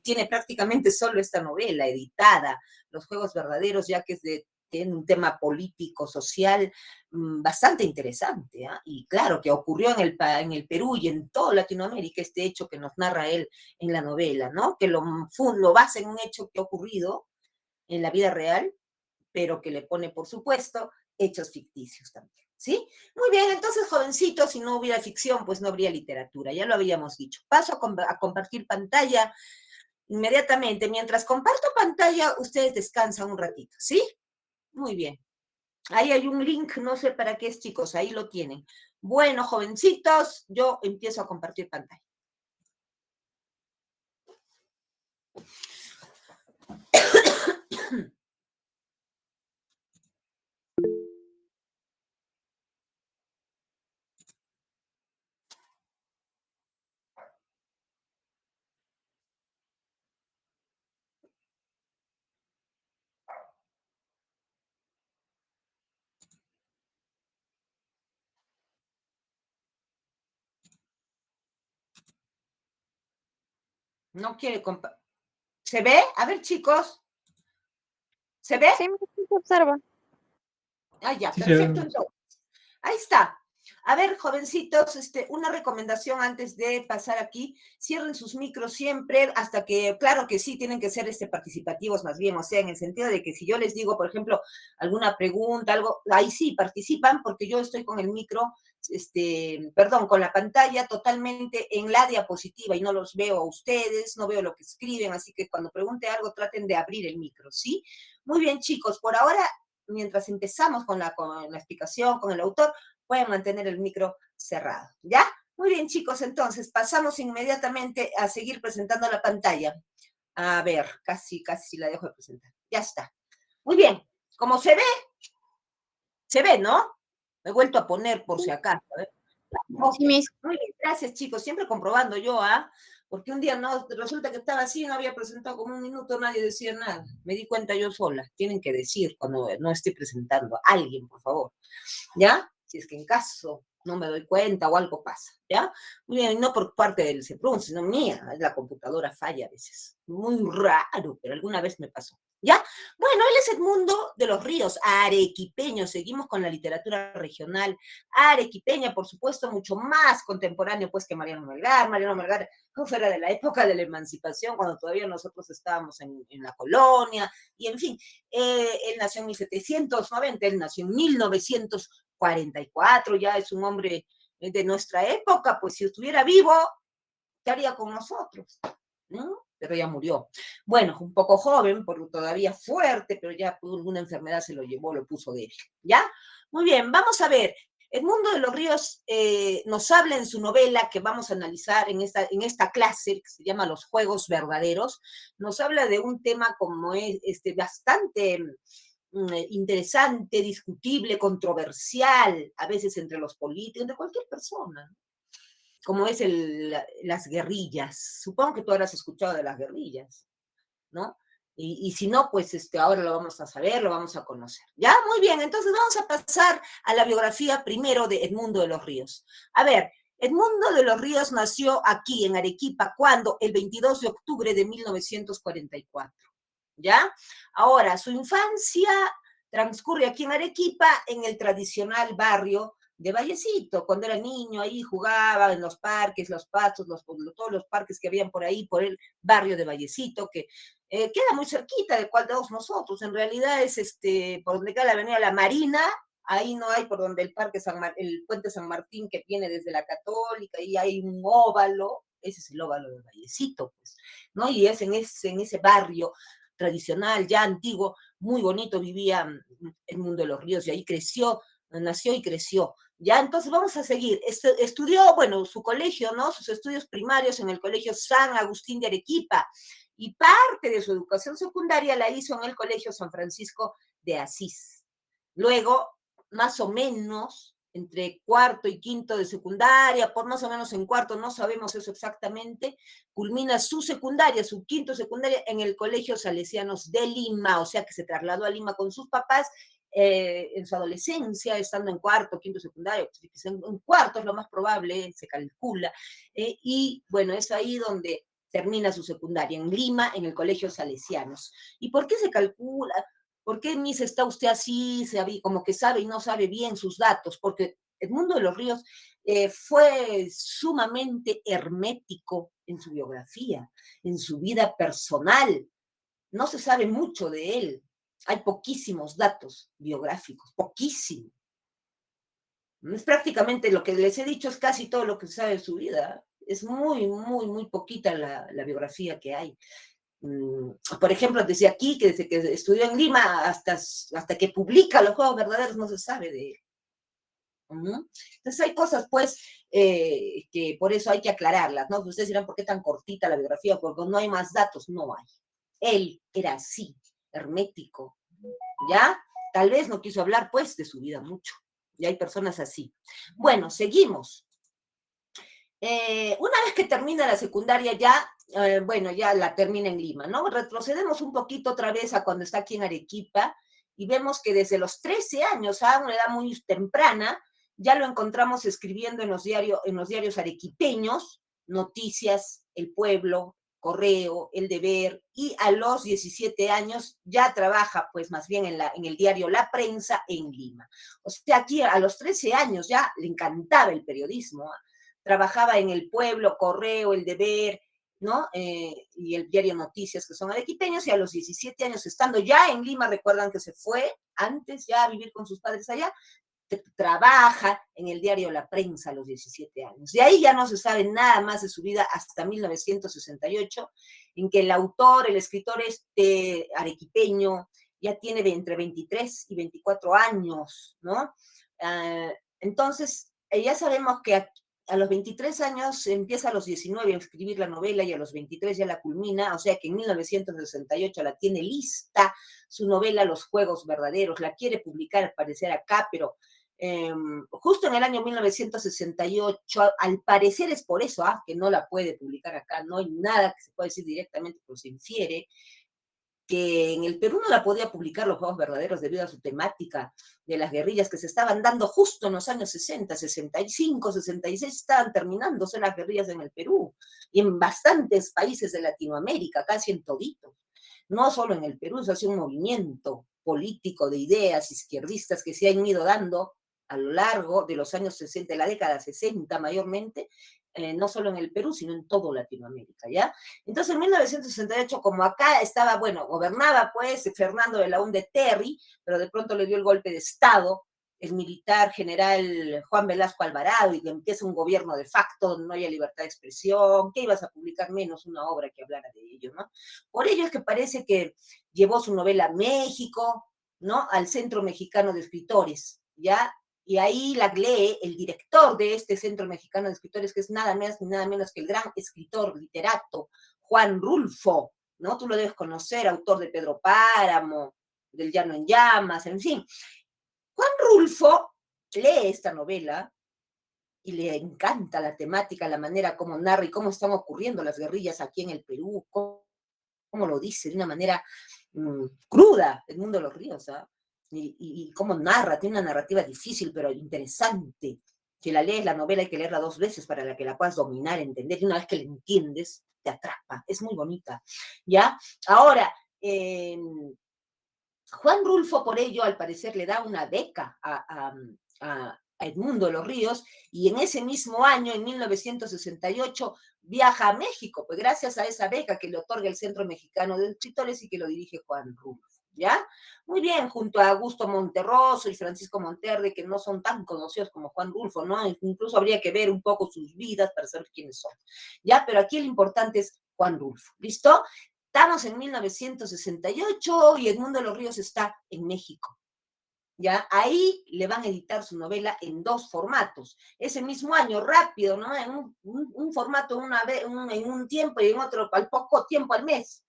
tiene prácticamente solo esta novela editada, Los Juegos Verdaderos, ya que tiene un tema político, social, bastante interesante, ¿eh? Y claro, que ocurrió en el Perú y en toda Latinoamérica este hecho que nos narra él en la novela, ¿no? Que lo basa en un hecho que ha ocurrido en la vida real, pero que le pone, por supuesto, hechos ficticios también, ¿sí? Muy bien, entonces, jovencitos, si no hubiera ficción, pues no habría literatura, ya lo habíamos dicho. Paso a compartir pantalla inmediatamente. Mientras comparto pantalla, ustedes descansan un ratito, ¿sí? Muy bien. Ahí hay un link, no sé para qué es, chicos, ahí lo tienen. Bueno, jovencitos, yo empiezo a compartir pantalla. No quiere compartir. ¿Se ve? A ver, chicos. ¿Se ve? Sí, se observa. Ah, ya, Sí, perfecto. Entonces, ahí está. A ver, jovencitos, una recomendación antes de pasar aquí, cierren sus micros siempre hasta que, claro que sí, tienen que ser participativos más bien, o sea, en el sentido de que si yo les digo, por ejemplo, alguna pregunta, algo, ahí sí participan porque yo estoy con el micro, perdón, con la pantalla totalmente en la diapositiva y no los veo a ustedes, no veo lo que escriben, así que cuando pregunte algo traten de abrir el micro, ¿sí? Muy bien, chicos, por ahora, mientras empezamos con la explicación, con el autor, pueden mantener el micro cerrado, ¿ya? Muy bien, chicos, entonces pasamos inmediatamente a seguir presentando la pantalla. A ver, casi la dejo de presentar. Ya está. Muy bien, como se ve, ¿no? Me he vuelto a poner por si acaso. Okay. Muy bien, gracias, chicos. Siempre comprobando yo, porque un día no, resulta que estaba así, no había presentado como un minuto, nadie decía nada. Me di cuenta yo sola. Tienen que decir cuando no estoy presentando. Alguien, por favor. ¿Ya? Si es que en caso no me doy cuenta o algo pasa, ¿ya? Muy bien, no por parte del CEPRUN, sino mía, la computadora falla a veces. Muy raro, pero alguna vez me pasó, ¿ya? Bueno, él es Edmundo de los Ríos, arequipeño, seguimos con la literatura regional, arequipeña, por supuesto, mucho más contemporáneo, pues, que Mariano Melgar. Mariano Melgar fuera de la época de la emancipación, cuando todavía nosotros estábamos en la colonia, y en fin, él nació en 1790, él nació en 1944, ya es un hombre de nuestra época, pues si estuviera vivo, ¿qué haría con nosotros? ¿No? Pero ya murió. Bueno, un poco joven, porque todavía fuerte, pero ya por una enfermedad se lo llevó, lo puso débil, ¿ya? Muy bien, vamos a ver. Edmundo de los Ríos nos habla en su novela que vamos a analizar en esta clase, que se llama Los Juegos Verdaderos, nos habla de un tema como es bastante interesante, discutible, controversial, a veces entre los políticos, entre cualquier persona, ¿no? Como es las guerrillas. Supongo que tú habrás escuchado de las guerrillas, ¿no? Y si no, pues ahora lo vamos a saber, lo vamos a conocer. ¿Ya? Muy bien, entonces vamos a pasar a la biografía primero de Edmundo de los Ríos. A ver, Edmundo de los Ríos nació aquí en Arequipa, ¿cuándo? El 22 de octubre de 1944. ¿Ya? Ahora, su infancia transcurre aquí en Arequipa, en el tradicional barrio de Vallecito. Cuando era niño, ahí jugaba en los parques, los pastos, todos los parques que habían por ahí, por el barrio de Vallecito, que queda muy cerquita de cual de todos nosotros. En realidad es por donde queda la avenida La Marina, ahí no hay por donde el puente San Martín que viene desde la Católica, y hay un óvalo, ese es el óvalo de Vallecito, pues, ¿no? Y es en ese barrio tradicional, ya antiguo, muy bonito, vivía Edmundo de los Ríos, y ahí nació y creció. Ya, entonces vamos a seguir. Estudió, bueno, su colegio, ¿no? Sus estudios primarios en el Colegio San Agustín de Arequipa, y parte de su educación secundaria la hizo en el Colegio San Francisco de Asís. Luego, más o menos, entre cuarto y quinto de secundaria, por más o menos en cuarto, no sabemos eso exactamente, culmina su secundaria, su quinto secundaria, en el Colegio Salesianos de Lima, o sea que se trasladó a Lima con sus papás en su adolescencia, estando en cuarto, quinto secundario, en cuarto es lo más probable, se calcula, y bueno, es ahí donde termina su secundaria en Lima, en el Colegio Salesianos. ¿Y por qué se calcula? ¿Por qué, Miss, está usted así, como que sabe y no sabe bien sus datos? Porque Edmundo de los Ríos fue sumamente hermético en su biografía, en su vida personal. No se sabe mucho de él. Hay poquísimos datos biográficos, poquísimo. Es prácticamente lo que les he dicho, es casi todo lo que se sabe de su vida. Es muy, muy, muy poquita la biografía que hay. Por ejemplo, desde aquí, que desde que estudió en Lima hasta que publica Los Juegos Verdaderos, no se sabe de él. Entonces hay cosas, pues, que por eso hay que aclararlas, ¿no? Ustedes dirán, ¿por qué tan cortita la biografía? Porque no hay más datos, no hay. Él era así, hermético, ¿ya? Tal vez no quiso hablar, pues, de su vida mucho. Y hay personas así. Bueno, seguimos. Una vez que termina la secundaria ya, bueno, ya la termina en Lima, ¿no? Retrocedemos un poquito otra vez a cuando está aquí en Arequipa y vemos que desde los 13 años, a una edad muy temprana, ya lo encontramos escribiendo en los diarios arequipeños, Noticias, El Pueblo, Correo, El Deber, y a los 17 años ya trabaja pues más bien en el diario La Prensa en Lima. O sea, aquí a los 13 años ya le encantaba el periodismo, trabajaba en El Pueblo, Correo, El Deber, ¿no? Y el diario Noticias, que son arequipeños, y a los 17 años, estando ya en Lima, recuerdan que se fue antes ya a vivir con sus padres allá, trabaja en el diario La Prensa a los 17 años. De ahí ya no se sabe nada más de su vida hasta 1968, en que el autor, el escritor arequipeño, ya tiene entre 23 y 24 años, ¿no? Entonces, ya sabemos que a los 23 años empieza a los 19 a escribir la novela y a los 23 ya la culmina, o sea que en 1968 la tiene lista, su novela Los Juegos Verdaderos, la quiere publicar al parecer acá, pero justo en el año 1968, al parecer es por eso que no la puede publicar acá, no hay nada que se pueda decir directamente, pero se infiere que en el Perú no la podía publicar Los Juegos Verdaderos debido a su temática de las guerrillas que se estaban dando justo en los años 60, 65, 66, estaban terminándose las guerrillas en el Perú y en bastantes países de Latinoamérica, casi en toditos. No solo en el Perú, se hace un movimiento político de ideas izquierdistas que se han ido dando a lo largo de los años 60, de la década 60 mayormente, no solo en el Perú, sino en todo Latinoamérica, ¿ya? Entonces, en 1968, como acá estaba, bueno, gobernaba pues Fernando de Belaúnde Terry, pero de pronto le dio el golpe de Estado, el militar general Juan Velasco Alvarado, y que empieza un gobierno de facto donde no haya libertad de expresión, que ibas a publicar menos una obra que hablara de ello, ¿no? Por ello es que parece que llevó su novela a México, ¿no? Al Centro Mexicano de Escritores, ¿ya? Y ahí la lee el director de este Centro Mexicano de Escritores, que es nada más ni nada menos que el gran escritor, literato, Juan Rulfo, ¿no? Tú lo debes conocer, autor de Pedro Páramo, del Llano en Llamas, en fin. Juan Rulfo lee esta novela y le encanta la temática, la manera como narra y cómo están ocurriendo las guerrillas aquí en el Perú, cómo lo dice de una manera cruda, el mundo de los ríos, ¿ah? Y cómo narra, tiene una narrativa difícil pero interesante, que la lees la novela hay que leerla 2 veces para que la puedas dominar, entender, y una vez que la entiendes, te atrapa, es muy bonita, ¿ya? Ahora, Juan Rulfo por ello al parecer le da una beca a Edmundo de los Ríos, y en ese mismo año, en 1968, viaja a México, pues gracias a esa beca que le otorga el Centro Mexicano de Escritores y que lo dirige Juan Rulfo, ¿ya? Muy bien, junto a Augusto Monterroso y Francisco Monterde, que no son tan conocidos como Juan Rulfo, ¿no? Incluso habría que ver un poco sus vidas para saber quiénes son, ¿ya? Pero aquí lo importante es Juan Rulfo, ¿listo? Estamos en 1968 y Edmundo de los Ríos está en México. ¿Ya? Ahí le van a editar su novela en 2 formatos. Ese mismo año, rápido, ¿no? En un formato en un tiempo y en otro al poco tiempo al mes.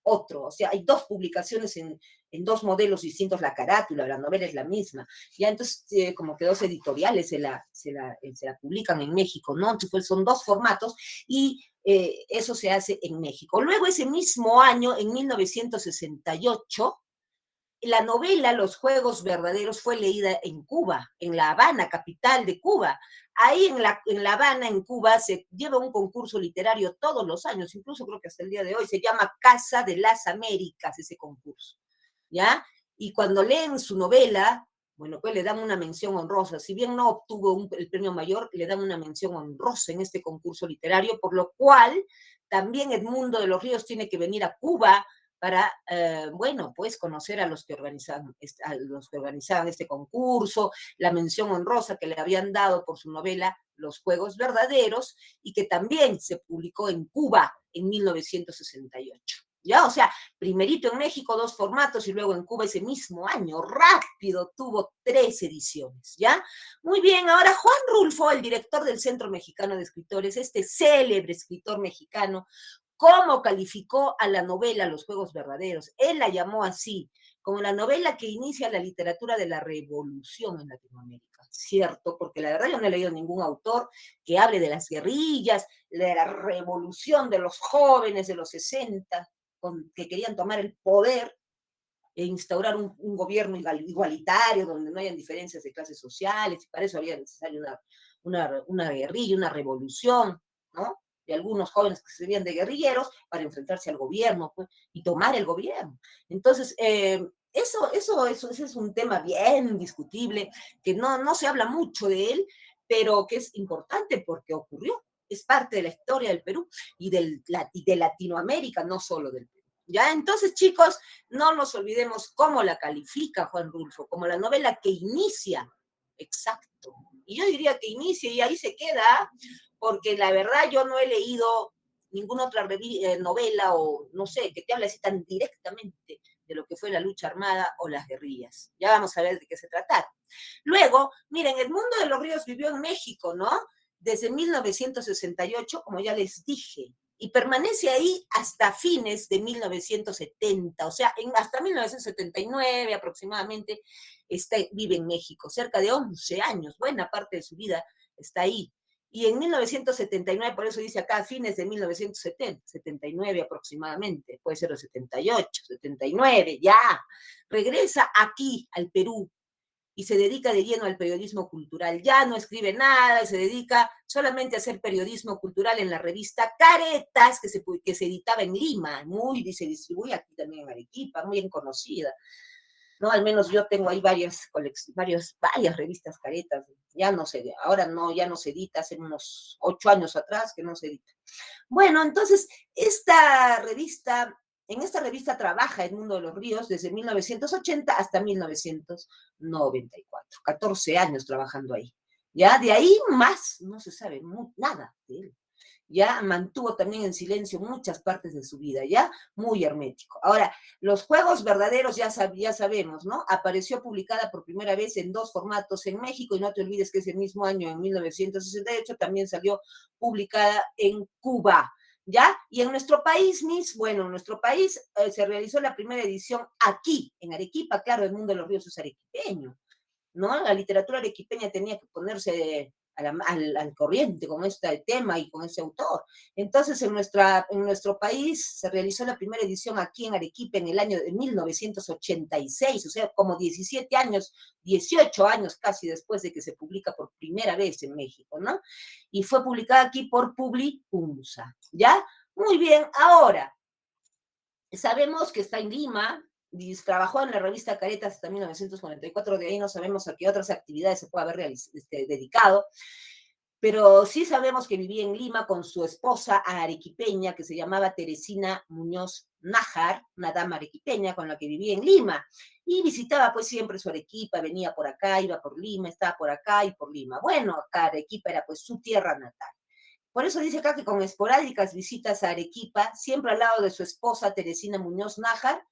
Otro, o sea, hay 2 publicaciones en 2 modelos distintos, la carátula, la novela es la misma. Ya entonces, como que 2 editoriales se la publican en México, ¿no? Entonces, son 2 formatos y eso se hace en México. Luego, ese mismo año, en 1968, La novela Los Juegos Verdaderos fue leída en Cuba, en La Habana, capital de Cuba. Ahí en la Habana, en Cuba, se lleva un concurso literario todos los años, incluso creo que hasta el día de hoy, se llama Casa de las Américas, ese concurso, ¿ya? Y cuando leen su novela, bueno, pues le dan una mención honrosa. Si bien no obtuvo el premio mayor, le dan una mención honrosa en este concurso literario, por lo cual también Edmundo de los Ríos tiene que venir a Cuba para, bueno, pues conocer a los que organizaban este concurso, la mención honrosa que le habían dado por su novela Los Juegos Verdaderos, y que también se publicó en Cuba en 1968. ¿Ya? O sea, primerito en México 2 formatos y luego en Cuba ese mismo año, rápido, tuvo 3 ediciones, ¿ya? Muy bien, ahora Juan Rulfo, el director del Centro Mexicano de Escritores, este célebre escritor mexicano, ¿cómo calificó a la novela Los Juegos Verdaderos? Él la llamó así, como la novela que inicia la literatura de la revolución en Latinoamérica, ¿cierto? Porque la verdad yo no he leído ningún autor que hable de las guerrillas, de la revolución de los jóvenes de los 60, que querían tomar el poder e instaurar un gobierno igualitario, donde no hayan diferencias de clases sociales, y para eso había necesario una guerrilla, una revolución, ¿no? De algunos jóvenes que se servían de guerrilleros para enfrentarse al gobierno, pues, y tomar el gobierno. Entonces, eso es un tema bien discutible, que no se habla mucho de él, pero que es importante porque ocurrió, es parte de la historia del Perú y de Latinoamérica, no solo del Perú. ¿Ya? Entonces, chicos, no nos olvidemos cómo la califica Juan Rulfo, como la novela que inicia, exacto. Y yo diría que inicia y ahí se queda, porque la verdad yo no he leído ninguna otra novela o no sé, que te hable así tan directamente de lo que fue la lucha armada o las guerrillas. Ya vamos a ver de qué se trata. Luego, miren, Edmundo de los Ríos vivió en México, ¿no? Desde 1968, como ya les dije, y permanece ahí hasta fines de 1970, o sea, hasta 1979 aproximadamente vive en México, cerca de 11 años, buena parte de su vida está ahí. Y en 1979, por eso dice acá, fines de 1970, 79 aproximadamente, puede ser los 78, 79, ya, regresa aquí al Perú, y se dedica de lleno al periodismo cultural. Ya no escribe nada, se dedica solamente a hacer periodismo cultural en la revista Caretas, que se editaba en Lima, se distribuye aquí también en Arequipa, muy bien conocida. ¿No? Al menos yo tengo ahí varias revistas Caretas, ya no se, ahora no, ya no se edita, hace unos 8 años atrás que no se edita. Bueno, entonces, en esta revista trabaja Edmundo de los Ríos desde 1980 hasta 1994, 14 años trabajando ahí. Ya de ahí más no se sabe nada de él. Ya mantuvo también en silencio muchas partes de su vida, ya muy hermético. Ahora, Los Juegos Verdaderos ya sabemos, ¿no? Apareció publicada por primera vez en 2 formatos en México, y no te olvides que ese mismo año, en 1968, también salió publicada en Cuba, ¿ya? Y en nuestro país, bueno, en nuestro país se realizó la primera edición aquí, en Arequipa, claro, el Mundo de los Ríos es arequipeño, ¿no? La literatura arequipeña tenía que ponerse al corriente con este tema y con ese autor. Entonces, en nuestro país se realizó la primera edición aquí en Arequipa en el año de 1986, o sea, como 17 años, 18 años casi después de que se publica por primera vez en México, ¿no? Y fue publicada aquí por Publi-UNSA, ¿ya? Muy bien, ahora, sabemos que está en Lima, trabajó en la revista Caretas hasta 1944, de ahí no sabemos a qué otras actividades se puede haber dedicado, pero sí sabemos que vivía en Lima con su esposa arequipeña, que se llamaba Teresina Muñoz Nájar, una dama arequipeña con la que vivía en Lima, y visitaba pues siempre su Arequipa, venía por acá, iba por Lima, estaba por acá y por Lima. Bueno, acá Arequipa era pues su tierra natal. Por eso dice acá que con esporádicas visitas a Arequipa, siempre al lado de su esposa Teresina Muñoz Nájar,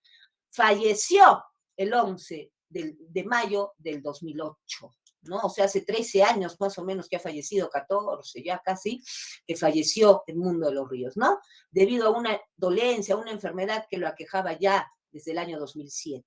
falleció el 11 de mayo del 2008, ¿no? O sea, hace 13 años más o menos que ha fallecido, 14 ya casi, que falleció Edmundo de los Ríos, ¿no? Debido a una dolencia, una enfermedad que lo aquejaba ya desde el año 2007.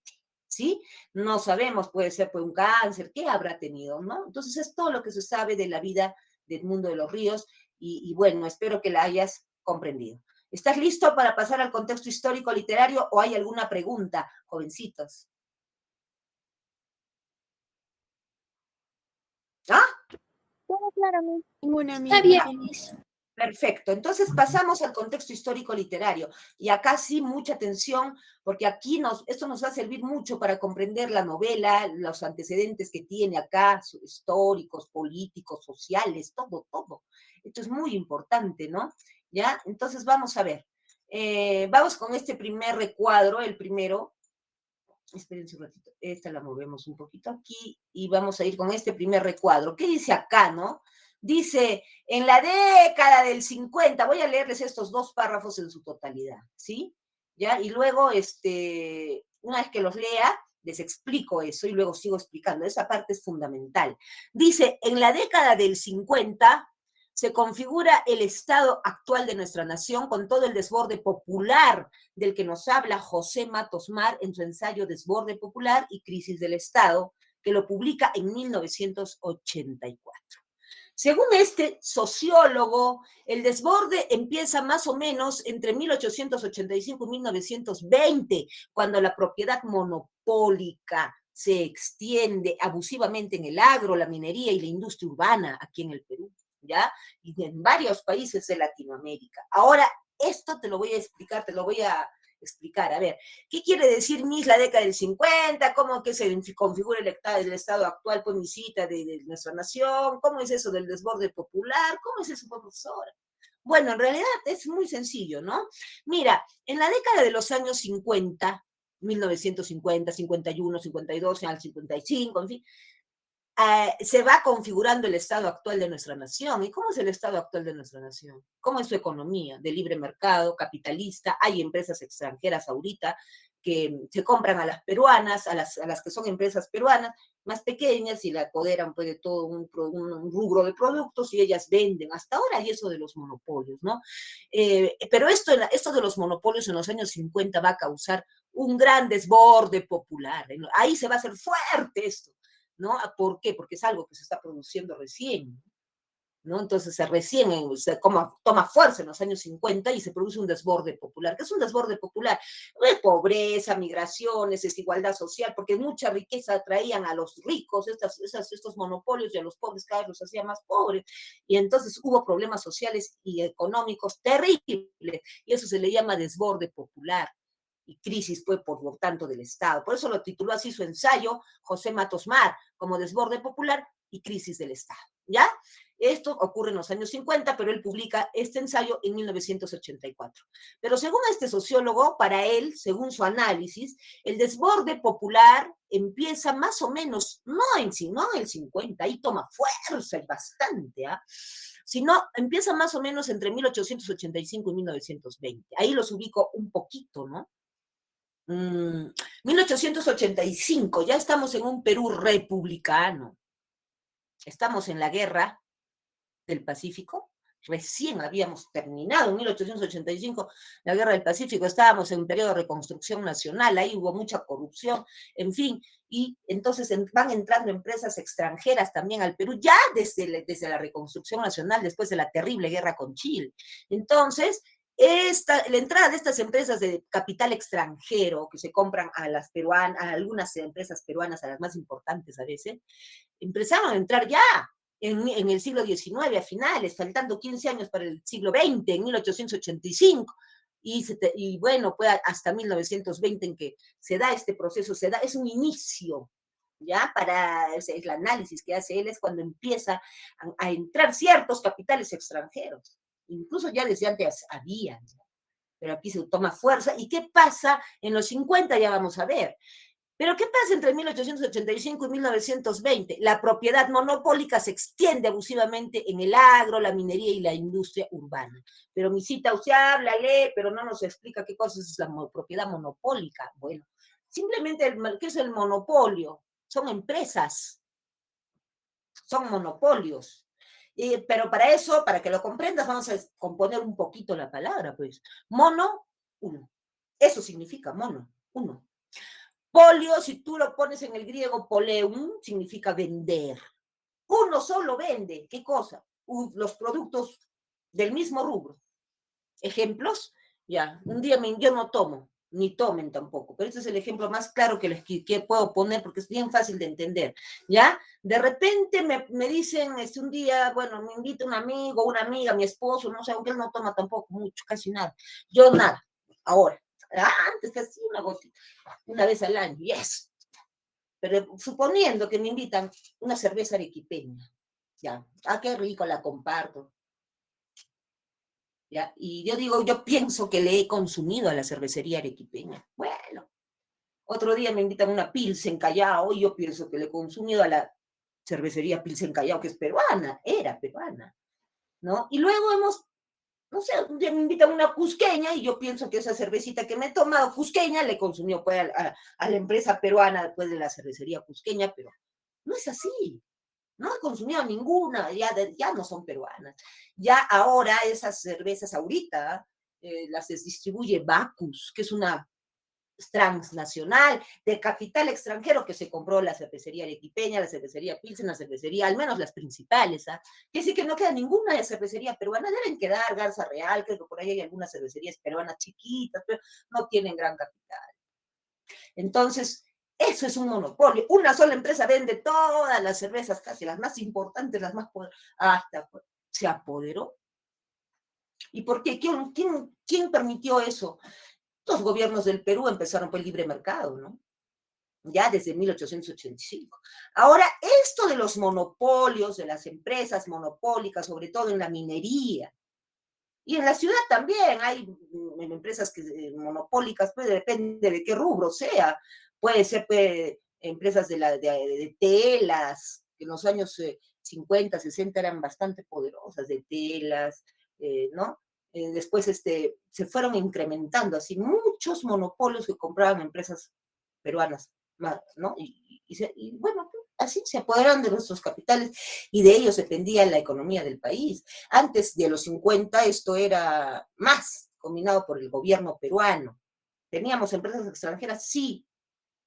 ¿Sí? No sabemos, puede ser por un cáncer, ¿qué habrá tenido, no? Entonces es todo lo que se sabe de la vida de Edmundo de los Ríos y bueno, espero que la hayas comprendido. ¿Estás listo para pasar al contexto histórico literario o hay alguna pregunta, jovencitos? Todo claro, Miss. Ninguna, Está Miss. bien, Miss. Perfecto, entonces pasamos al contexto histórico literario y acá sí mucha atención porque aquí esto nos va a servir mucho para comprender la novela, los antecedentes que tiene acá, históricos, políticos, sociales, todo, todo. Esto es muy importante, ¿no? ¿Ya? Entonces vamos a ver. Vamos con este primer recuadro, el primero. Espérense un ratito, esta la movemos un poquito aquí y vamos a ir con este primer recuadro. ¿Qué dice acá, no? Dice, en la década del 50, voy a leerles estos dos párrafos en su totalidad, ¿sí? ¿Ya? Y luego, una vez que los lea, les explico eso y luego sigo explicando. Esa parte es fundamental. Dice, en la década del 50 se configura el estado actual de nuestra nación con todo el desborde popular del que nos habla José Matos Mar en su ensayo Desborde Popular y Crisis del Estado, que lo publica en 1984. Según este sociólogo, el desborde empieza más o menos entre 1885 y 1920, cuando la propiedad monopólica se extiende abusivamente en el agro, la minería y la industria urbana aquí en el Perú, ¿ya? Y en varios países de Latinoamérica. Ahora, esto te lo voy a explicar, te lo voy a explicar. A ver, ¿qué quiere decir Miss la década del 50? ¿Cómo que se configura el estado actual, pues, misita de nuestra nación? ¿Cómo es eso del desborde popular? ¿Cómo es eso, profesora? Bueno, en realidad es muy sencillo, ¿no? Mira, en la década de los años 50, 1950, 51, 52, al 55, en fin, se va configurando el estado actual de nuestra nación. ¿Y cómo es el estado actual de nuestra nación? ¿Cómo es su economía? De libre mercado, capitalista. Hay empresas extranjeras ahorita que se compran a las peruanas, a las que son empresas peruanas, más pequeñas y la apoderan pues, de todo un rubro de productos y ellas venden. Hasta ahora hay eso de los monopolios, ¿no? Pero esto de los monopolios en los años 50 va a causar un gran desborde popular. Ahí se va a hacer fuerte esto. ¿No? ¿Por qué? Porque es algo que se está produciendo recién, ¿no? Entonces se toma fuerza en los años 50 y se produce un desborde popular. ¿Qué es un desborde popular? Es pobreza, migraciones, desigualdad social, porque mucha riqueza traían a los ricos, estos monopolios, y a los pobres cada vez los hacía más pobres. Y entonces hubo problemas sociales y económicos terribles, y eso se le llama desborde popular y crisis, pues, por lo tanto, del Estado. Por eso lo tituló así su ensayo, José Matos Mar, como desborde popular y crisis del Estado, ¿ya? Esto ocurre en los años 50, pero él publica este ensayo en 1984. Pero según este sociólogo, para él, según su análisis, el desborde popular empieza más o menos, no en el 50, ahí toma fuerza y bastante, ¿ah? Sino empieza más o menos entre 1885 y 1920. Ahí los ubico un poquito, ¿no? 1885, ya estamos en un Perú republicano. Estamos en la guerra del Pacífico. Recién habíamos terminado en 1885 la guerra del Pacífico, estábamos en un periodo de reconstrucción nacional, ahí hubo mucha corrupción, en fin, y entonces van entrando empresas extranjeras también al Perú, ya desde la reconstrucción nacional, después de la terrible guerra con Chile. Entonces, la entrada de estas empresas de capital extranjero que se compran a las peruanas, a algunas empresas peruanas, a las más importantes a veces, empezaron a entrar ya en el siglo XIX, a finales, faltando 15 años para el siglo XX, en 1885. Y bueno, pues hasta 1920 en que se da este proceso, es un inicio, ¿ya? Para el análisis que hace él es cuando empieza a entrar ciertos capitales extranjeros. Incluso ya desde antes había, pero aquí se toma fuerza. ¿Y qué pasa en los 50? Ya vamos a ver. Pero ¿qué pasa entre 1885 y 1920? La propiedad monopólica se extiende abusivamente en el agro, la minería y la industria urbana. Pero misita, usted habla, lee, pero no nos explica qué cosa es la propiedad monopólica. Bueno, simplemente, ¿qué es el monopolio? Son empresas, son monopolios. Pero para eso, para que lo comprendas, vamos a componer un poquito la palabra, pues. Mono, uno. Eso significa mono, uno. Polio, si tú lo pones en el griego, poleum, significa vender. Uno solo vende. ¿Qué cosa? Los productos del mismo rubro. Ejemplos, ya, un día yo no tomo, ni tomen tampoco. Pero este es el ejemplo más claro que puedo poner porque es bien fácil de entender, ¿ya? De repente me dicen un día, bueno, me invita un amigo, una amiga, mi esposo, no sé, aunque él no toma tampoco mucho, casi nada. Yo nada, ahora. Antes casi una gotita, una vez al año, yes. Pero suponiendo que me invitan una cerveza arequipeña, ya, qué rico, la comparto. ¿Ya? Y yo digo, yo pienso que le he consumido a la cervecería arequipeña. Bueno, otro día me invitan a una Pilsen Callao y yo pienso que le he consumido a la cervecería Pilsen Callao, que es peruana, era peruana, ¿no? Y luego no sé, un día me invitan a una cusqueña y yo pienso que esa cervecita que me he tomado cusqueña le consumió pues, a la empresa peruana después de la cervecería cusqueña, pero no es así. No he consumido ninguna, ya no son peruanas. Ya ahora esas cervezas ahorita las distribuye Bacus, que es una transnacional de capital extranjero que se compró la cervecería arequipeña, la cervecería Pilsen, la cervecería, al menos las principales, ¿ah? Que sí que no queda ninguna de cervecería peruana, deben quedar Garza Real, creo que por ahí hay algunas cervecerías peruanas chiquitas, pero no tienen gran capital. Entonces, eso es un monopolio. Una sola empresa vende todas las cervezas, casi las más importantes, las más poderosas, hasta se apoderó. ¿Y por qué? ¿Quién permitió eso? Los gobiernos del Perú empezaron por el libre mercado, ¿no? Ya desde 1885. Ahora, esto de los monopolios, de las empresas monopólicas, sobre todo en la minería, y en la ciudad también hay empresas monopólicas, pues depende de qué rubro sea. Puede ser pues, empresas de telas, que en los años 50, 60 eran bastante poderosas, de telas, ¿no? Después se fueron incrementando así muchos monopolios que compraban empresas peruanas, ¿no? Y bueno, así se apoderaron de nuestros capitales y de ellos dependía la economía del país. Antes de los 50 esto era más combinado por el gobierno peruano. ¿Teníamos empresas extranjeras? Sí,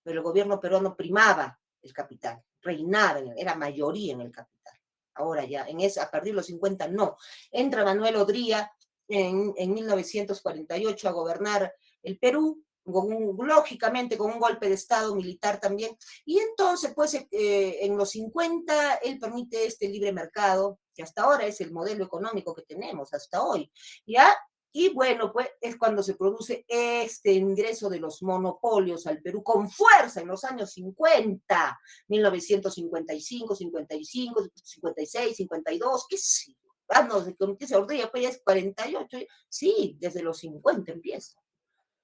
pero el gobierno peruano primaba el capital, reinaba, era mayoría en el capital. Ahora ya, a partir de los 50 no. Entra Manuel Odría en 1948 a gobernar el Perú, lógicamente con un golpe de Estado militar también, y entonces pues en los 50 él permite este libre mercado, que hasta ahora es el modelo económico que tenemos hasta hoy, ¿ya? Y bueno, pues es cuando se produce este ingreso de los monopolios al Perú con fuerza en los años 50, 1955, 55, 56, 52, qué sé yo. No, que se ordena, pues ya es 48, sí, desde los 50 empieza,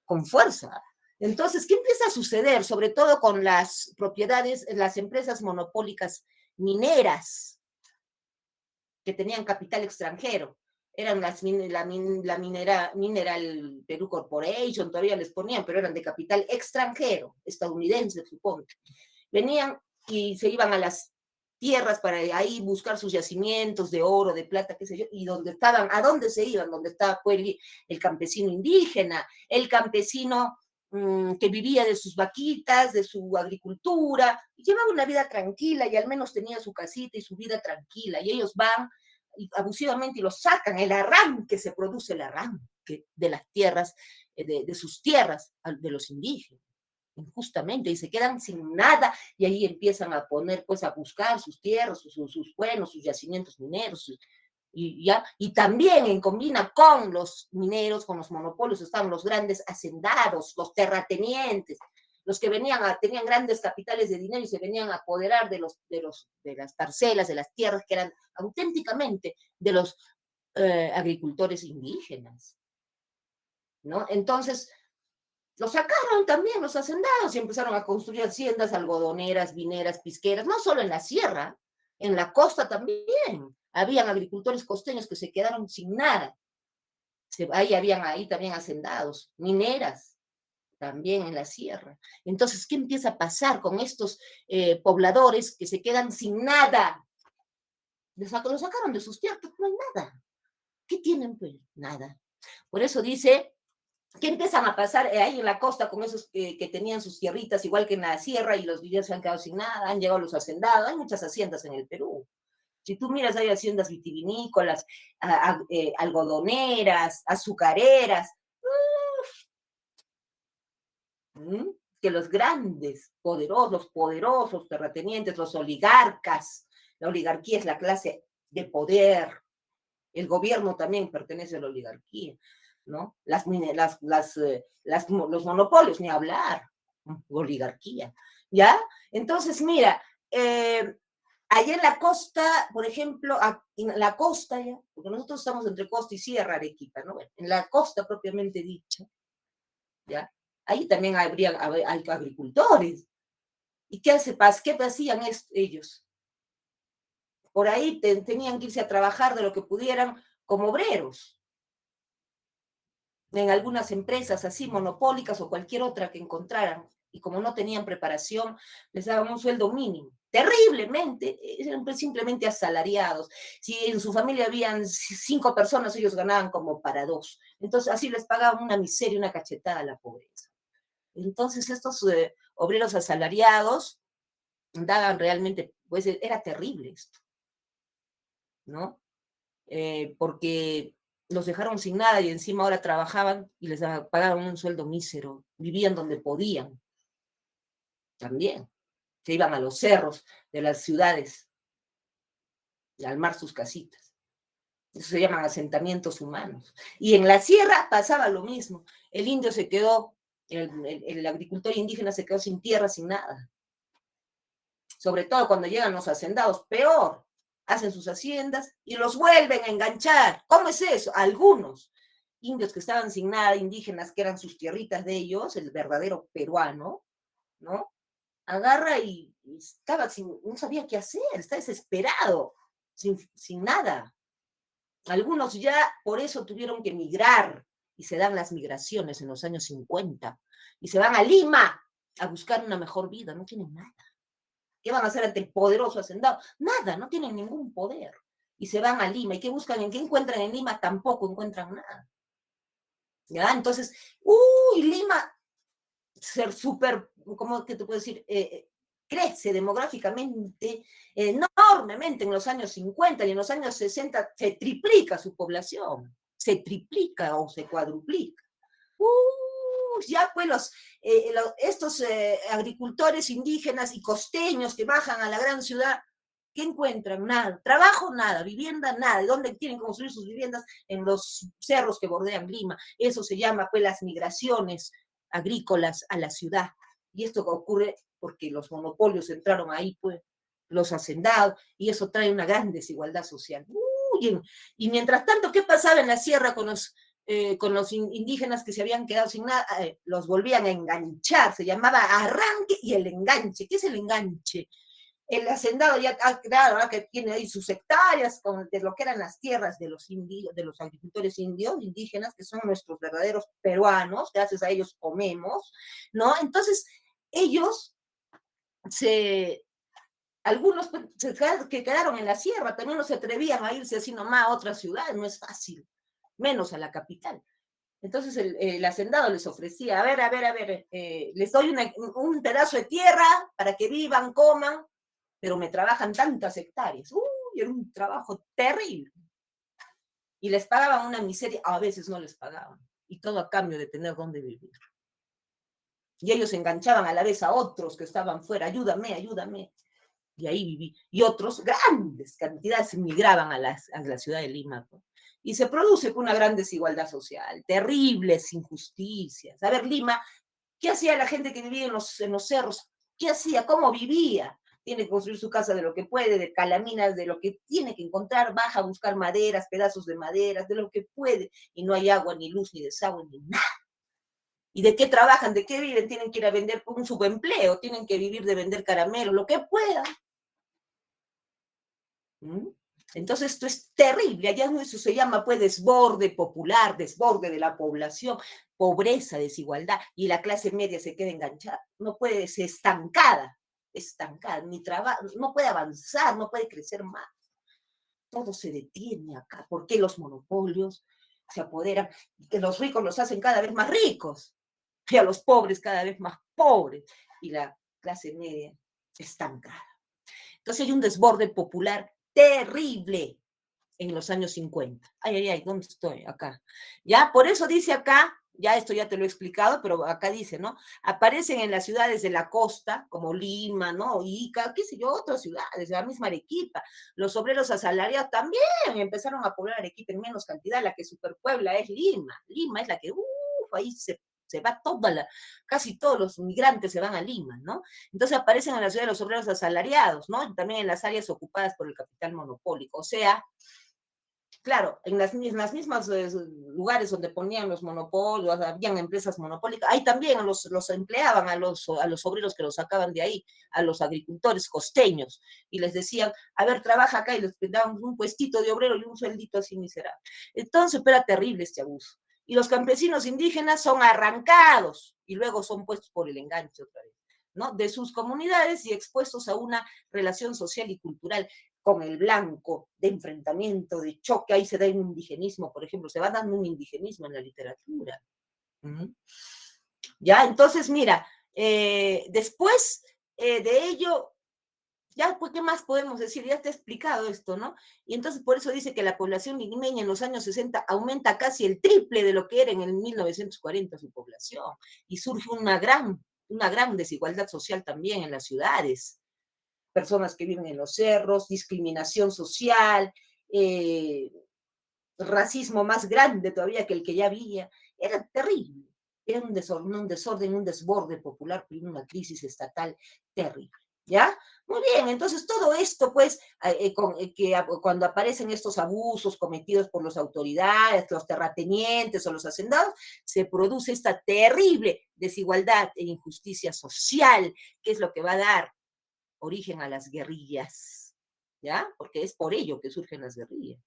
con fuerza. Entonces, ¿qué empieza a suceder? Sobre todo con las propiedades, las empresas monopólicas mineras que tenían capital extranjero. Eran la Mineral Perú Corporation, todavía les ponían, pero eran de capital extranjero, estadounidense, supongo. Venían y se iban a las tierras para ahí buscar sus yacimientos de oro, de plata, qué sé yo, y donde estaban, ¿a dónde se iban? Donde estaba pues, el campesino indígena, el campesino que vivía de sus vaquitas, de su agricultura, y llevaba una vida tranquila y al menos tenía su casita y su vida tranquila, y ellos van abusivamente y lo sacan, el arranque, se produce el arranque de las tierras, de sus tierras, de los indígenas injustamente, y se quedan sin nada, y ahí empiezan a poner, pues, a buscar sus tierras, sus yacimientos mineros, y también en combina con los mineros, con los monopolios, estaban los grandes hacendados, los terratenientes, los que tenían grandes capitales de dinero y se venían a apoderar de las parcelas, de las tierras que eran auténticamente de los agricultores indígenas, ¿no? Entonces, los sacaron también los hacendados y empezaron a construir haciendas algodoneras, vineras, pisqueras, no solo en la sierra, en la costa también. Habían agricultores costeños que se quedaron sin nada. Ahí también hacendados, mineras también en la sierra. Entonces, ¿qué empieza a pasar con estos pobladores que se quedan sin nada? Los sacaron de sus tierras, no hay nada. ¿Qué tienen? Pues nada. Por eso dice que empiezan a pasar ahí en la costa con esos que tenían sus tierritas, igual que en la sierra, y los villanos se han quedado sin nada, han llegado los hacendados, hay muchas haciendas en el Perú. Si tú miras, hay haciendas vitivinícolas, algodoneras, azucareras, que los grandes, los poderosos terratenientes, los oligarcas, la oligarquía es la clase de poder, el gobierno también pertenece a la oligarquía, ¿no? Los monopolios, ni hablar, oligarquía, ¿ya? Entonces, mira, allá en la costa, por ejemplo, en la costa ya, porque nosotros estamos entre costa y sierra, Arequipa, ¿no? Bueno, en la costa propiamente dicha, ¿ya? Ahí también hay agricultores. ¿Y qué hacían ellos? Por ahí tenían que irse a trabajar de lo que pudieran como obreros en algunas empresas así monopólicas o cualquier otra que encontraran. Y como no tenían preparación, les daban un sueldo mínimo. Terriblemente, eran simplemente asalariados. Si en su familia habían 5 personas, ellos ganaban como para 2. Entonces así les pagaban una miseria, una cachetada a la pobreza. Entonces estos obreros asalariados daban realmente, pues era terrible esto, ¿no? Porque los dejaron sin nada y encima ahora trabajaban y les pagaban un sueldo mísero, vivían donde podían también, se iban a los cerros de las ciudades y al mar sus casitas. Eso se llaman asentamientos humanos. Y en la sierra pasaba lo mismo. El indio se quedó, el agricultor indígena se quedó sin tierra, sin nada. Sobre todo cuando llegan los hacendados, peor, hacen sus haciendas y los vuelven a enganchar. ¿Cómo es eso? Algunos indios que estaban sin nada, indígenas que eran sus tierritas de ellos, el verdadero peruano, ¿no? Agarra y estaba no sabía qué hacer, está desesperado, sin nada. Algunos ya por eso tuvieron que emigrar y se dan las migraciones en los años 50 y se van a Lima a buscar una mejor vida, no tienen nada. ¿Qué van a hacer ante el poderoso hacendado? Nada, no tienen ningún poder. Y se van a Lima. ¿Y qué buscan? ¿En qué encuentran en Lima? Tampoco encuentran nada. ¿Ya? Entonces, Lima, ser súper, ¿cómo que te puedo decir? Crece demográficamente enormemente en los años 50 y en los años 60 se triplica su población. Se triplica o se cuadruplica. Ya pues estos agricultores indígenas y costeños que bajan a la gran ciudad, ¿qué encuentran? Nada. Trabajo, nada. Vivienda, nada. ¿De dónde tienen que construir sus viviendas? En los cerros que bordean Lima. Eso se llama pues las migraciones agrícolas a la ciudad. Y esto ocurre porque los monopolios entraron ahí, pues, los hacendados, y eso trae una gran desigualdad social. Y mientras tanto, ¿qué pasaba en la sierra con los indígenas que se habían quedado sin nada? Los volvían a enganchar, se llamaba arranque y el enganche. ¿Qué es el enganche? El hacendado ya ha creado, que tiene ahí sus hectáreas de lo que eran las tierras de los indios, de los agricultores indígenas, que son nuestros verdaderos peruanos, gracias a ellos comemos, ¿no? Entonces, ellos algunos que quedaron en la sierra, también no se atrevían a irse así nomás a otras ciudades, no es fácil, menos a la capital. Entonces el hacendado les ofrecía, a ver, les doy un pedazo de tierra para que vivan, coman, pero me trabajan tantas hectáreas. Era un trabajo terrible. Y les pagaban una miseria, a veces no les pagaban, y todo a cambio de tener dónde vivir. Y ellos enganchaban a la vez a otros que estaban fuera, ayúdame. Y ahí viví. Y otros, grandes cantidades, migraban a la ciudad de Lima, ¿no? Y se produce una gran desigualdad social, terribles injusticias. A ver, Lima, ¿qué hacía la gente que vivía en los cerros? ¿Qué hacía? ¿Cómo vivía? Tiene que construir su casa de lo que puede, de calaminas, de lo que tiene que encontrar, baja a buscar maderas, pedazos de maderas, de lo que puede, y no hay agua, ni luz, ni desagüe, ni nada. ¿Y de qué trabajan? ¿De qué viven? Tienen que ir a vender un subempleo, tienen que vivir de vender caramelos, lo que puedan. Entonces esto es terrible, allá eso se llama pues desborde popular, desborde de la población, pobreza, desigualdad, y la clase media se queda enganchada, no puede ser estancada, ni no puede avanzar, no puede crecer más. Todo se detiene acá. ¿Por qué los monopolios se apoderan? Que los ricos los hacen cada vez más ricos y a los pobres cada vez más pobres, y la clase media estancada. Entonces hay un desborde popular terrible en los años 50. Ay, ¿dónde estoy? Acá. Ya, por eso dice acá, Ya esto ya te lo he explicado, pero acá dice, ¿no? Aparecen en las ciudades de la costa, como Lima, ¿no? Ica, qué sé yo, otras ciudades, la misma Arequipa. Los obreros asalariados también empezaron a poblar Arequipa en menos cantidad. La que superpuebla es Lima. Lima es la que, ahí se va casi todos los migrantes se van a Lima, ¿no? Entonces aparecen en la ciudad de los obreros asalariados, ¿no? También en las áreas ocupadas por el capital monopólico. O sea, claro, en las mismas lugares donde ponían los monopolios, habían empresas monopólicas, ahí también los empleaban a los obreros que los sacaban de ahí, a los agricultores costeños, y les decían, a ver, trabaja acá, y les daban un puestito de obrero y un sueldito así miserable. Entonces, era terrible este abuso. Y los campesinos indígenas son arrancados y luego son puestos por el enganche otra vez, ¿no? De sus comunidades y expuestos a una relación social y cultural con el blanco, de enfrentamiento, de choque, ahí se da un indigenismo, por ejemplo, se va dando un indigenismo en la literatura. Ya, entonces, mira, después de ello, ya, pues, ¿qué más podemos decir? Ya te he explicado esto, ¿no? Y entonces por eso dice que la población limeña en los años 60 aumenta casi el triple de lo que era en el 1940 su población. Y surge una gran desigualdad social también en las ciudades, personas que viven en los cerros, discriminación social, eh, racismo más grande todavía que el que ya había. Era terrible. Era un desborde popular, una crisis estatal terrible. ¿Ya? Muy bien, entonces todo esto, pues, cuando aparecen estos abusos cometidos por las autoridades, los terratenientes o los hacendados, se produce esta terrible desigualdad e injusticia social, que es lo que va a dar origen a las guerrillas, ¿ya? Porque es por ello que surgen las guerrillas.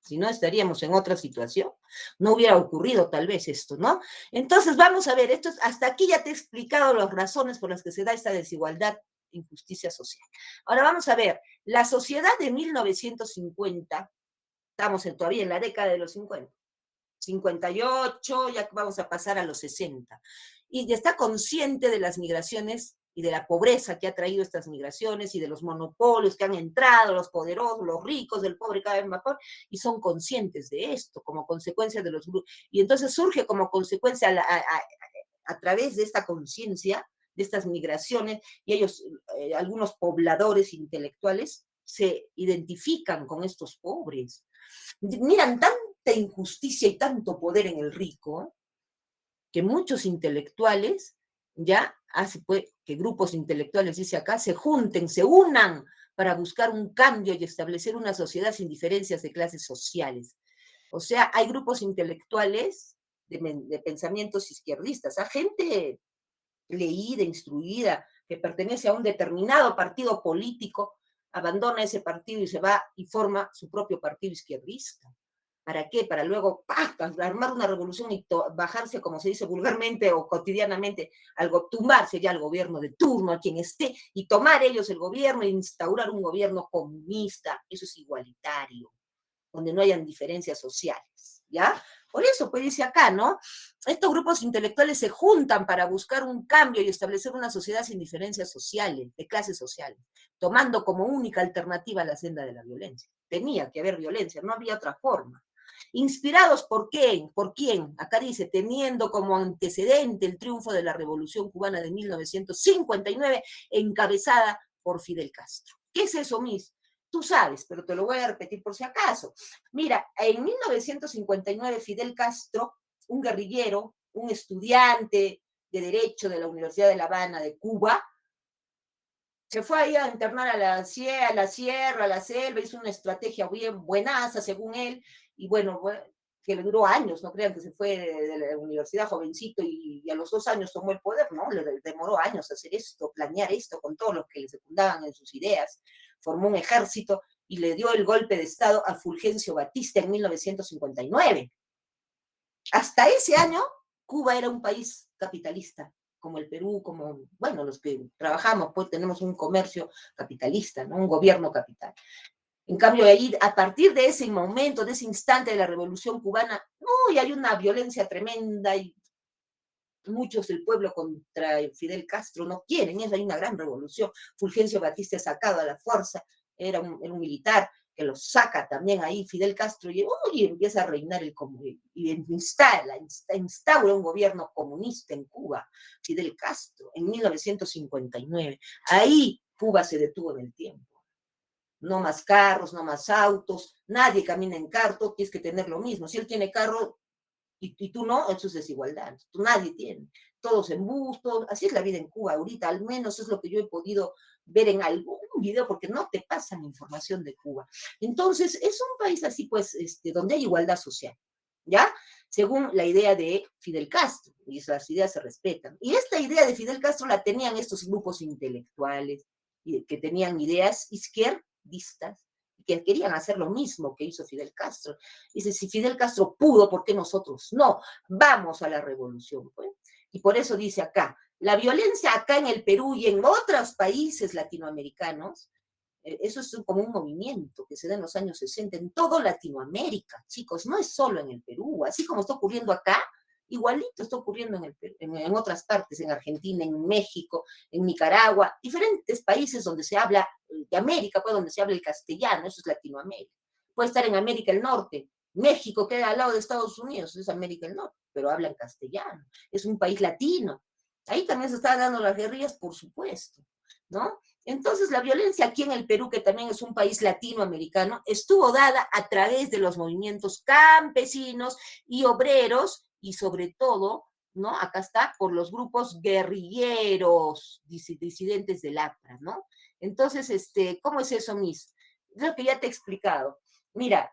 Si no, estaríamos en otra situación. No hubiera ocurrido tal vez esto, ¿no? Entonces, vamos a ver, hasta aquí ya te he explicado las razones por las que se da esta desigualdad, injusticia social. Ahora vamos a ver, la sociedad de 1950, estamos todavía en la década de los 50, 58, ya vamos a pasar a los 60. Y está consciente de las migraciones y de la pobreza que ha traído estas migraciones y de los monopolios que han entrado, los poderosos, los ricos, del pobre cada vez mejor, y son conscientes de esto como consecuencia de los grupos. Y entonces surge como consecuencia a través de esta conciencia, de estas migraciones, y ellos, algunos pobladores intelectuales, se identifican con estos pobres. Miran tanta injusticia y tanto poder en el rico, que muchos intelectuales ya hace pues, que grupos intelectuales, dice acá, se junten, se unan para buscar un cambio y establecer una sociedad sin diferencias de clases sociales. O sea, hay grupos intelectuales de pensamientos izquierdistas, a gente leída, instruida, que pertenece a un determinado partido político, abandona ese partido y se va y forma su propio partido izquierdista. ¿Para qué? Para luego armar una revolución y bajarse, como se dice vulgarmente o cotidianamente, tumbarse ya al gobierno de turno, a quien esté, y tomar ellos el gobierno e instaurar un gobierno comunista. Eso es igualitario, donde no hayan diferencias sociales, ¿ya? Por eso, pues dice acá, ¿no? Estos grupos intelectuales se juntan para buscar un cambio y establecer una sociedad sin diferencias sociales, de clases sociales, tomando como única alternativa la senda de la violencia. Tenía que haber violencia, no había otra forma. ¿Inspirados por quién? ¿Por quién? Acá dice, teniendo como antecedente el triunfo de la Revolución Cubana de 1959, encabezada por Fidel Castro. ¿Qué es eso, Miss? Tú sabes, pero te lo voy a repetir por si acaso. Mira, en 1959 Fidel Castro, un guerrillero, un estudiante de Derecho de la Universidad de La Habana de Cuba, se fue ahí a internar a la sierra, a la selva, hizo una estrategia bien buenaza, según él, y bueno, que le duró años, no crean que se fue de la universidad jovencito y a los 2 años tomó el poder, no, le demoró años hacer esto, planear esto con todos los que le secundaban en sus ideas, formó un ejército y le dio el golpe de Estado a Fulgencio Batista en 1959. Hasta ese año, Cuba era un país capitalista, como el Perú, como, bueno, los que trabajamos, pues tenemos un comercio capitalista, ¿no? Un gobierno capital. En cambio, ahí, a partir de ese momento, de ese instante de la Revolución Cubana, y hay una violencia tremenda y muchos del pueblo contra Fidel Castro no quieren, hay una gran revolución. Fulgencio Batista es sacado a la fuerza, era un militar, que lo saca también ahí Fidel Castro y empieza a reinar y instaura un gobierno comunista en Cuba, Fidel Castro, en 1959. Ahí Cuba se detuvo en el tiempo. No más carros, no más autos, nadie camina en carro, tienes que tener lo mismo. Si él tiene carro y tú no, eso es desigualdad. Tú nadie tiene. Todos en bus, así es la vida en Cuba ahorita, al menos es lo que yo he podido ver en algún video, porque no te pasan información de Cuba. Entonces, es un país así, pues, donde hay igualdad social, ¿ya? Según la idea de Fidel Castro, y esas ideas se respetan. Y esta idea de Fidel Castro la tenían estos grupos intelectuales, que tenían ideas izquierdistas, que querían hacer lo mismo que hizo Fidel Castro. Dice, si Fidel Castro pudo, ¿por qué nosotros no? Vamos a la revolución, pues. Y por eso dice acá, la violencia acá en el Perú y en otros países latinoamericanos, eso es como un movimiento que se da en los años 60 en toda Latinoamérica, chicos, no es solo en el Perú, así como está ocurriendo acá, igualito está ocurriendo en otras partes, en Argentina, en México, en Nicaragua, diferentes países donde se habla de América, pues donde se habla el castellano, eso es Latinoamérica. Puede estar en América del Norte, México queda al lado de Estados Unidos, es América del Norte, pero hablan castellano, es un país latino. Ahí también se están dando las guerrillas, por supuesto, ¿no? Entonces, la violencia aquí en el Perú, que también es un país latinoamericano, estuvo dada a través de los movimientos campesinos y obreros, y sobre todo, ¿no? Acá está, por los grupos guerrilleros, disidentes del APRA, ¿no? Entonces, ¿cómo es eso, Miss? Lo que ya te he explicado. Mira,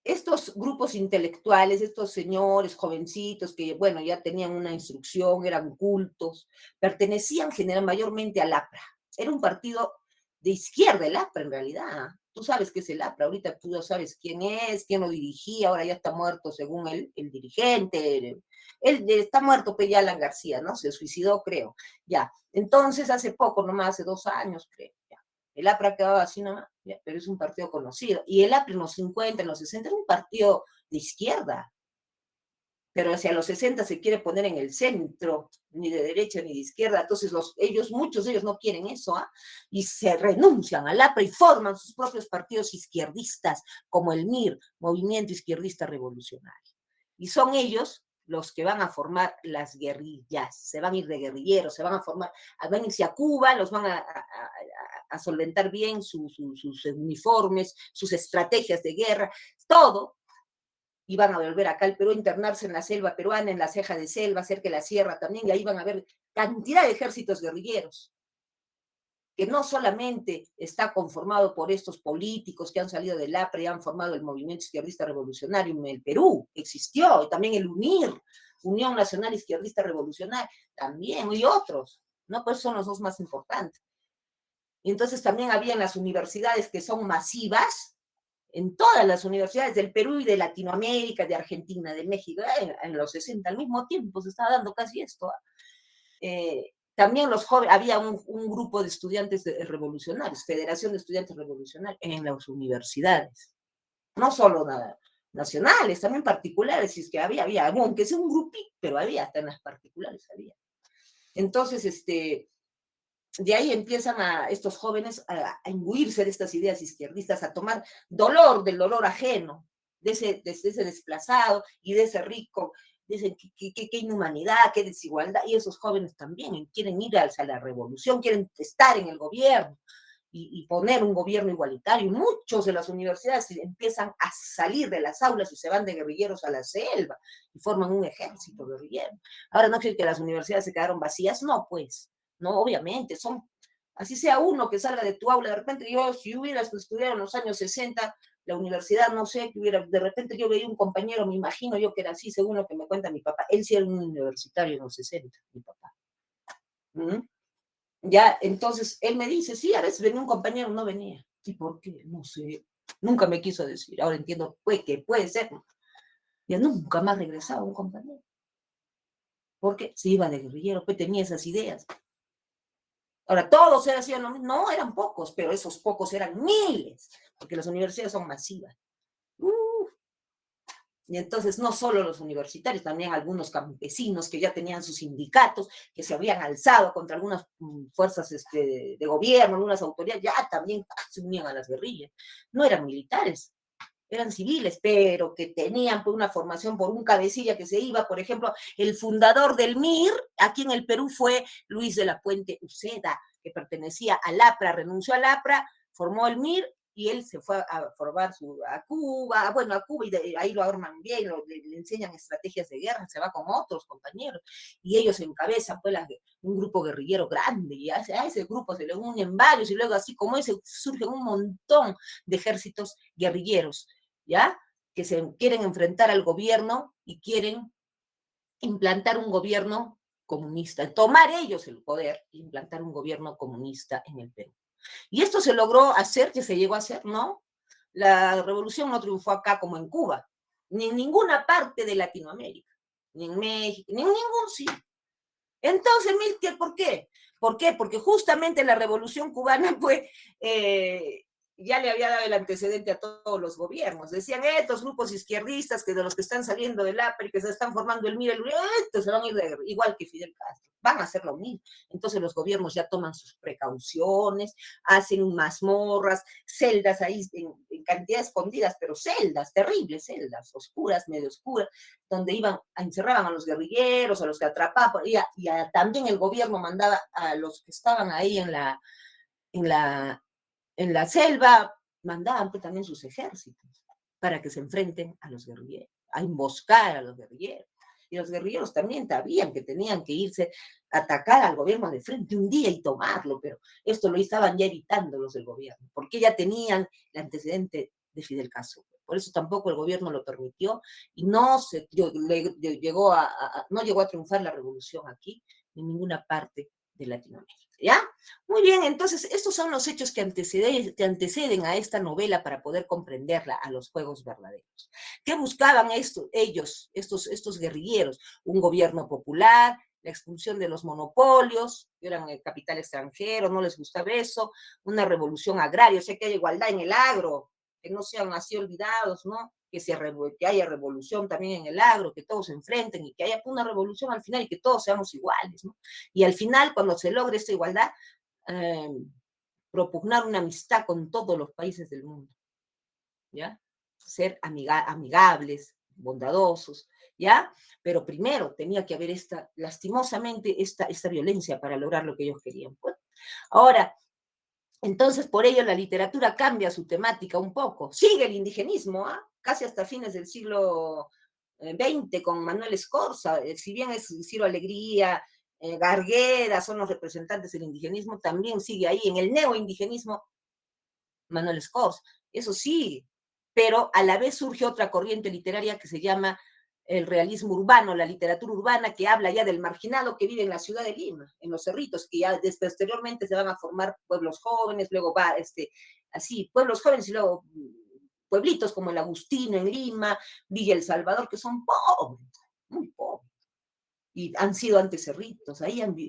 estos grupos intelectuales, estos señores jovencitos que, bueno, ya tenían una instrucción, eran cultos, pertenecían mayormente al APRA. Era un partido de izquierda, el APRA en realidad. Tú sabes qué es el APRA, ahorita tú ya sabes quién es, quién lo dirigía, ahora ya está muerto según el dirigente. Él está muerto, pues ya Alan García, ¿no? Se suicidó, creo. Ya. Entonces, hace poco, nomás hace 2 años, creo. Ya. El APRA quedaba así nomás, pero es un partido conocido. Y el APRA en los 50, en los 60 era un partido de izquierda, pero hacia los 60 se quiere poner en el centro, ni de derecha ni de izquierda. Entonces muchos de ellos no quieren eso, ¿ah? Y se renuncian al APRA y forman sus propios partidos izquierdistas, como el MIR, Movimiento Izquierdista Revolucionario. Y son ellos los que van a formar las guerrillas, se van a ir de guerrilleros, se van a formar, van a irse a Cuba, los van a solventar bien sus uniformes, sus estrategias de guerra, todo, y van a volver acá al Perú a internarse en la selva peruana, en la ceja de selva, cerca de la sierra también, y ahí van a ver cantidad de ejércitos guerrilleros, que no solamente está conformado por estos políticos que han salido del APRA y han formado el movimiento izquierdista revolucionario en el Perú, existió, y también el UNIR, Unión Nacional Izquierdista Revolucionaria, también, y otros, ¿no? Pues son los dos más importantes. Y entonces también había en las universidades que son masivas, en todas las universidades del Perú y de Latinoamérica, de Argentina, de México, en los 60 al mismo tiempo se estaba dando casi esto. También los jóvenes, había un grupo de estudiantes revolucionarios, Federación de Estudiantes Revolucionarios, en las universidades. No solo nacionales, también particulares, si es que había, aunque sea un grupito, pero había, hasta en las particulares había. Entonces, de ahí empiezan estos jóvenes a imbuirse de estas ideas izquierdistas, a tomar dolor del dolor ajeno, de ese desplazado y de ese rico. Dicen qué inhumanidad, qué desigualdad, y esos jóvenes también quieren ir a la revolución, quieren estar en el gobierno y poner un gobierno igualitario. Muchos de las universidades empiezan a salir de las aulas y se van de guerrilleros a la selva y forman un ejército guerrillero. Ahora no quiero que las universidades se quedaron vacías, no, pues, no, obviamente, así sea uno que salga de tu aula, de repente si hubiera estudiado en los años 60, la universidad, no sé, de repente yo veía un compañero, me imagino yo que era así, según lo que me cuenta mi papá, él sí era un universitario en los 60, mi papá. ¿Mm? Ya, entonces él me dice, sí, a veces venía un compañero, no venía. ¿Y por qué? No sé, nunca me quiso decir, ahora entiendo que puede ser. Ya nunca más regresaba un compañero. Porque se iba de guerrillero, pues tenía esas ideas. Ahora, todos hacían lo mismo. No, eran pocos, pero esos pocos eran miles, porque las universidades son masivas. Y entonces no solo los universitarios, también algunos campesinos que ya tenían sus sindicatos, que se habían alzado contra algunas fuerzas de gobierno, algunas autoridades, ya también se unían a las guerrillas. No eran militares, eran civiles, pero que tenían pues, una formación por un cabecilla que se iba, por ejemplo, el fundador del MIR, aquí en el Perú fue Luis de la Puente Uceda, que pertenecía al APRA, renunció al APRA, formó el MIR y él se fue a formar a Cuba, bueno, a Cuba, y ahí lo arman bien, le enseñan estrategias de guerra, se va con otros compañeros, y ellos encabezan pues, un grupo guerrillero grande, y a ese grupo se le unen varios, y luego así como ese surgen un montón de ejércitos guerrilleros, ¿ya? Que se quieren enfrentar al gobierno y quieren implantar un gobierno comunista, tomar ellos el poder e implantar un gobierno comunista en el Perú. Y esto se logró hacer, que se llegó a hacer, ¿no? La revolución no triunfó acá como en Cuba, ni en ninguna parte de Latinoamérica, ni en México, ni en ningún sitio. Entonces, Miltier, ¿por qué? ¿Por qué? Porque justamente la revolución cubana fue ya le había dado el antecedente a todos los gobiernos. Decían, estos grupos izquierdistas que de los que están saliendo del APRA y que se están formando el MIR, estos se van a ir igual que Fidel Castro, van a hacer lo mismo. Entonces los gobiernos ya toman sus precauciones, hacen mazmorras, celdas ahí en cantidad escondidas, pero celdas, terribles celdas, oscuras, medio oscuras, donde encerraban a los guerrilleros, a los que atrapaban, también el gobierno mandaba a los que estaban ahí en la en la selva, mandaban pues, también sus ejércitos para que se enfrenten a los guerrilleros, a emboscar a los guerrilleros. Y los guerrilleros también sabían que tenían que irse a atacar al gobierno de frente un día y tomarlo, pero esto lo estaban ya evitando los del gobierno, porque ya tenían el antecedente de Fidel Castro. Por eso tampoco el gobierno lo permitió y no llegó a triunfar la revolución aquí, en ninguna parte de Latinoamérica. ¿Ya? Muy bien, entonces estos son los hechos que anteceden a esta novela para poder comprenderla a los juegos verdaderos. ¿Qué buscaban ellos, estos guerrilleros? Un gobierno popular, la expulsión de los monopolios, que eran el capital extranjero, no les gustaba eso, una revolución agraria, o sea que haya igualdad en el agro, que no sean así olvidados, ¿no? Que haya revolución también en el agro, que todos se enfrenten y que haya una revolución al final y que todos seamos iguales, ¿no? Y al final, cuando se logre esta igualdad, eh, propugnar una amistad con todos los países del mundo, ¿ya? Ser amigables, bondadosos, ¿ya? Pero primero tenía que haber lastimosamente, esta violencia para lograr lo que ellos querían. Pues. Ahora, entonces, por ello la literatura cambia su temática un poco. Sigue el indigenismo, ¿ah? Casi hasta fines del siglo XX con Manuel Escorza, si bien es Ciro Alegría, Garguera son los representantes del indigenismo, también sigue ahí en el neoindigenismo Manuel Escorza, eso sí, pero a la vez surge otra corriente literaria que se llama el realismo urbano, la literatura urbana que habla ya del marginado que vive en la ciudad de Lima, en los cerritos, que ya posteriormente se van a formar pueblos jóvenes, luego así, pueblos jóvenes y luego pueblitos como el Agustino en Lima, Villa El Salvador, que son pobres, muy pobres. Y han sido antes cerritos,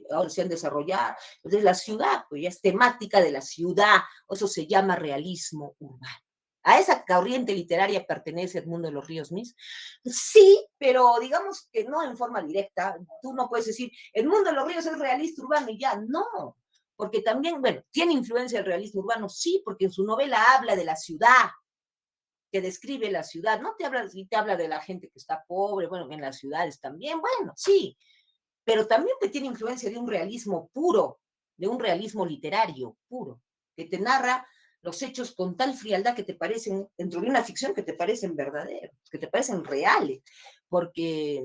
ahora se han desarrollado. Entonces la ciudad, pues ya es temática de la ciudad, eso se llama realismo urbano. ¿A esa corriente literaria pertenece Edmundo de los Ríos Mis? Sí, pero digamos que no en forma directa. Tú no puedes decir, Edmundo de los Ríos es realista urbano y ya, no. Porque también, bueno, tiene influencia el realismo urbano, sí, porque en su novela habla de la ciudad, que describe la ciudad, no te habla, te habla de la gente que está pobre, bueno, en las ciudades también, bueno, sí, pero también te tiene influencia de un realismo puro, de un realismo literario puro, que te narra los hechos con tal frialdad que te parecen, dentro de una ficción que te parecen verdaderos, que te parecen reales, porque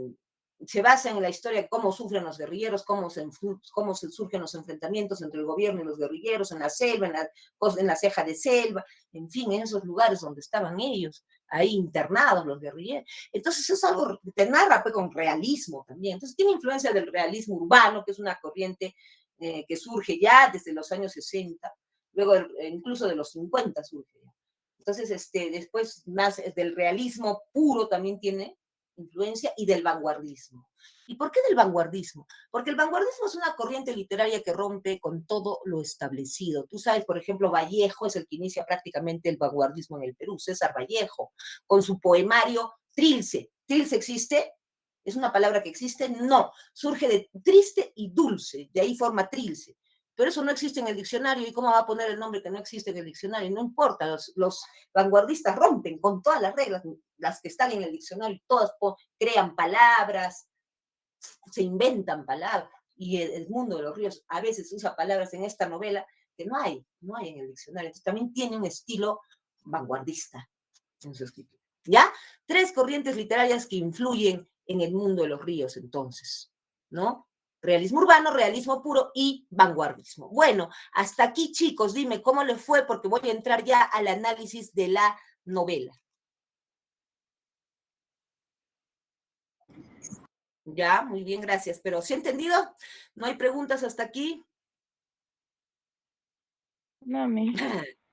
se basa en la historia de cómo sufren los guerrilleros, cómo se surgen los enfrentamientos entre el gobierno y los guerrilleros en la selva, en la ceja de selva, en fin, en esos lugares donde estaban ellos, ahí internados los guerrilleros. Entonces es algo que te narra pues, con realismo también. Entonces tiene influencia del realismo urbano, que es una corriente que surge ya desde los años 60, luego incluso de los 50 surge. Entonces, después más del realismo puro también tiene influencia y del vanguardismo. ¿Y por qué del vanguardismo? Porque el vanguardismo es una corriente literaria que rompe con todo lo establecido. Tú sabes, por ejemplo, Vallejo es el que inicia prácticamente el vanguardismo en el Perú, César Vallejo, con su poemario Trilce. ¿Trilce existe? ¿Es una palabra que existe? No. Surge de triste y dulce. De ahí forma trilce. Pero eso no existe en el diccionario. ¿Y cómo va a poner el nombre que no existe en el diccionario? No importa. Los vanguardistas rompen con todas las reglas, las que están en el diccionario. Todas crean palabras, se inventan palabras. Y el mundo de los ríos a veces usa palabras en esta novela que no hay en el diccionario. Entonces también tiene un estilo vanguardista en su escritura. ¿Ya? 3 corrientes literarias que influyen en el mundo de los ríos, entonces, ¿no? Realismo urbano, realismo puro y vanguardismo. Bueno, hasta aquí, chicos, dime cómo le fue, porque voy a entrar ya al análisis de la novela. Ya, muy bien, gracias. Pero ¿sí he entendido? ¿No hay preguntas hasta aquí? Mami.